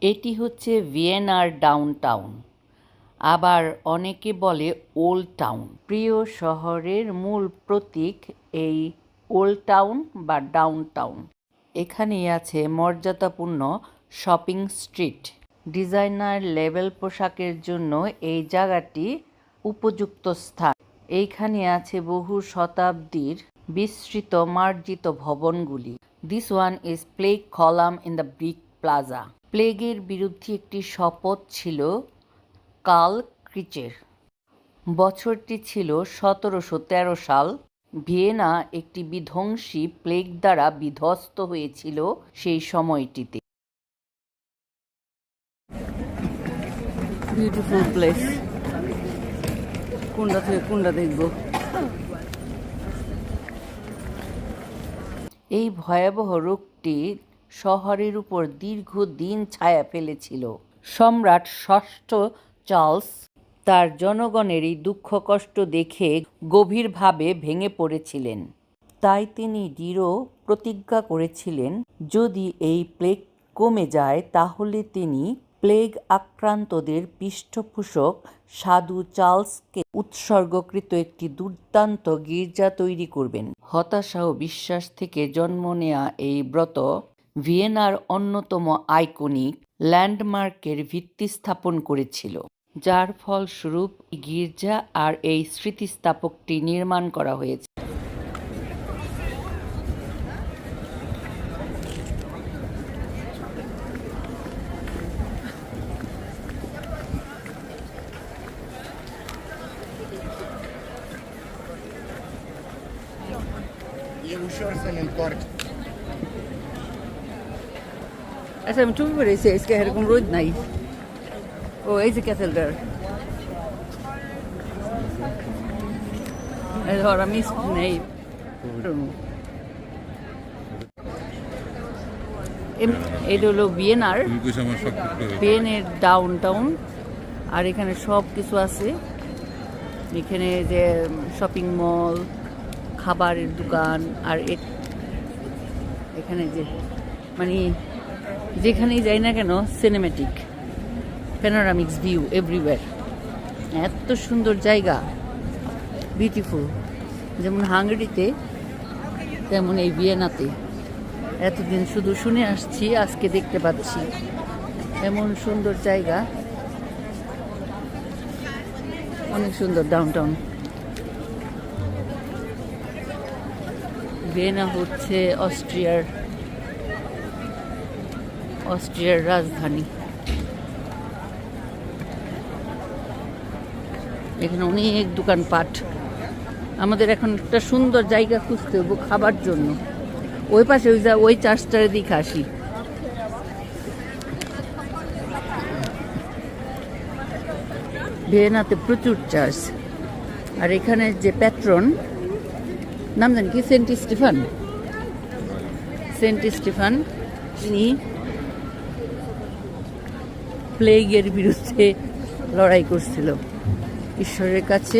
এটি হচ্ছে ভিয়েনার ডাউনটাউন, আবার অনেকে বলে ওল্ড টাউন। প্রিয় শহরের মূল প্রতীক এই ওল্ড টাউন বা ডাউনটাউন। এখানেই আছে মর্যাদাপূর্ণ শপিং স্ট্রিট। ডিজাইনার লেবেল পোশাকের জন্য এই জায়গাটি উপযুক্ত স্থান। এইখানে আছে বহু শতাব্দীর বিস্তৃত মার্জিত ভবনগুলি। This one is plague column in the brick plaza. প্লেগের বিরুদ্ধে একটি শপথ ছিল কার্ল ক্রিচের। বছরটি ছিল 1713 সাল। ভিয়েনা একটি বিধ্বংসী প্লেগ দ্বারা বিধ্বস্ত হয়েছিল সেই সময়টিতে। Beautiful place. কোনটা থেকে কোনটা দেখব? এই ভয়াবহ রোগটি শহরের উপর দীর্ঘদিন ছায়া ফেলেছিল। সম্রাট ষষ্ঠ চার্লস তার জনগণের এই দুঃখ কষ্ট দেখে গভীরভাবে ভেঙে পড়েছিলেন। তাই তিনি দৃঢ় প্রতিজ্ঞা করেছিলেন, যদি এই প্লেগ কমে যায় তাহলে তিনি প্লেগ আক্রান্তদের পৃষ্ঠপোষক সাধু চার্লসকে উৎসর্গকৃত একটি দুর্দান্ত গির্জা তৈরি করবেন। হতাশা ও বিশ্বাস থেকে জন্ম নেয়া এই ব্রত ভিয়েনার অন্যতম আইকনিক ল্যান্ডমার্কের ভিত্তি স্থাপন করেছিল, যার ফলস্বরূপ গির্জা আর এই স্মৃতিস্থাপকটি নির্মাণ করা হয়েছে। আচ্ছা, আমি টুপি পরেছি, আজকে এরকম রোদ নাই। ও, এই যে ক্যাথেড্রাল। ধর আমি নেই। এটা হলো ভিয়েনের ডাউনটাউন, আর এখানে সব কিছু আছে। এখানে যে শপিং মল, খাবারের দোকান, আর এখানে যে মানে যেখানেই যাই না কেন সিনেমেটিক প্যানোরামিক্স ভিউ এভরিওয়্যার। এত সুন্দর জায়গা, বিউটিফুল। যেমন হাঙ্গেরিতে তেমন এই ভিয়েনাতে। এতদিন শুধু শুনে আসছি, আজকে দেখতে পাচ্ছি এমন সুন্দর জায়গা। অনেক সুন্দর ডাউনটাউন। ভিয়েনা হচ্ছে অস্ট্রিয়ার রাজধানী। এখানে অনেক দোকানপাট। আমাদের এখন একটা সুন্দর জায়গা খুঁজতে হবে খাবার জন্য। ওই পাশে ওই চার্চটার দিকে আসি। ভিয়েনাতে প্রচুর চার্চ। আর এখানে যে প্যাট্রন, নাম জানি কি, সেন্ট স্টিফান, তিনি প্লেগের বিরুদ্ধে লড়াই করছিল ঈশ্বরের কাছে।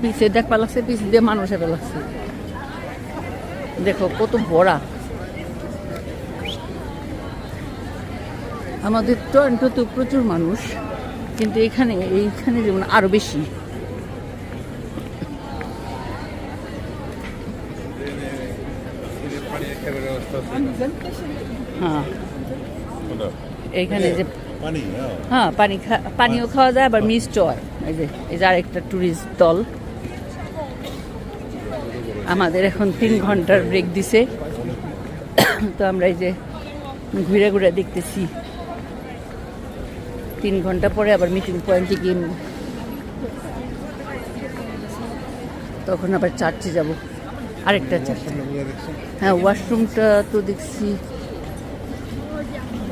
পিছে দেখবা লাগছে, পিছ দিয়ে মানুষ এবার লাগছে। দেখো কত বড়া। আমাদের টরন্টোতে প্রচুর মানুষ, কিন্তু এইখানে যেমন আরো বেশি। হ্যাঁ, এইখানে যে পানিও খাওয়া যায়, আবার মিষ্টি হয়। এই যে আরেকটা ট্যুরিস্ট দল। আমাদের এখন 3 ঘন্টার ব্রেক দিছে, তো আমরা এই যে ঘুরে ঘুরে দেখতেছি। 3 ঘন্টা পরে আবার মিটিং পয়েন্টে গিয়ে তখন আবার চার্চে যাব, আরেকটা চার্চ। হ্যাঁ, ওয়াশরুমটা তো দেখছি।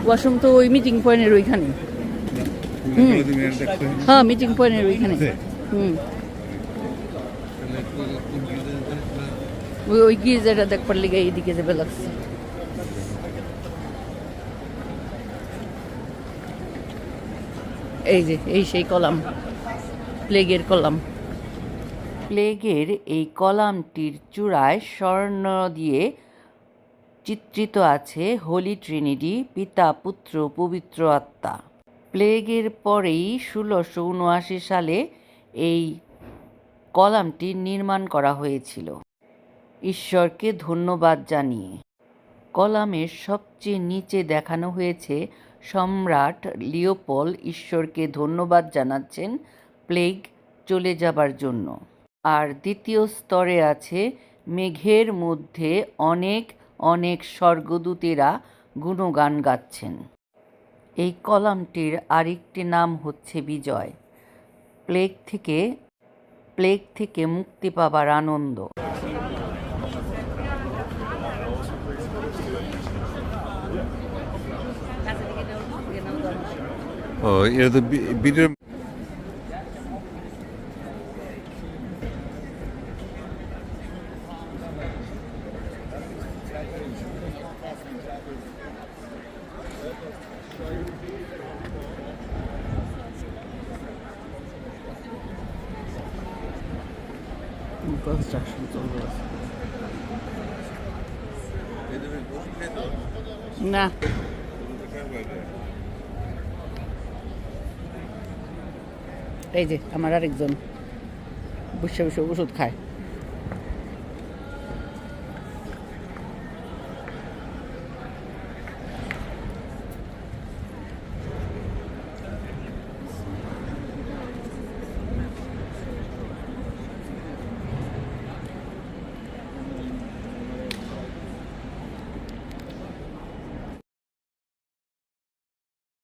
ওয়াশরুম তো ওই মিটিং পয়েন্টের ওইখানে। হ্যাঁ, মিটিং পয়েন্টের ওইখানে। ওই গির্জাটা দেখবার লেগে এইদিকে যাবে লাগছে। এই যে সেই কলাম, প্লেগের কলাম। প্লেগের এই কলামটির চূড়ায় স্বর্ণ দিয়ে চিত্রিত আছে হোলি ট্রিনিটি, পিতা, পুত্র, পবিত্র আত্মা। প্লেগের পরেই 1679 সালে এই কলামটি নির্মাণ করা হয়েছিল ঈশ্বরকে ধন্যবাদ জানিয়ে। কলামের সবচেয়ে নিচে দেখানো হয়েছে সম্রাট লিওপোল্ড ঈশ্বরকে ধন্যবাদ জানাচ্ছেন প্লেগ চলে যাবার জন্য। আর দ্বিতীয় স্তরে আছে মেঘের মধ্যে অনেক অনেক স্বর্গদূতেরা গুণগান গাচ্ছেন। এই কলামটির আরেকটি নাম হচ্ছে বিজয়, প্লেগ থেকে মুক্তি পাবার আনন্দ। এটা তো ভিডিও। কনস্ট্রাকশন চলবে না। এই যে আমার আরেকজন বসে বসে ওষুধ খায়।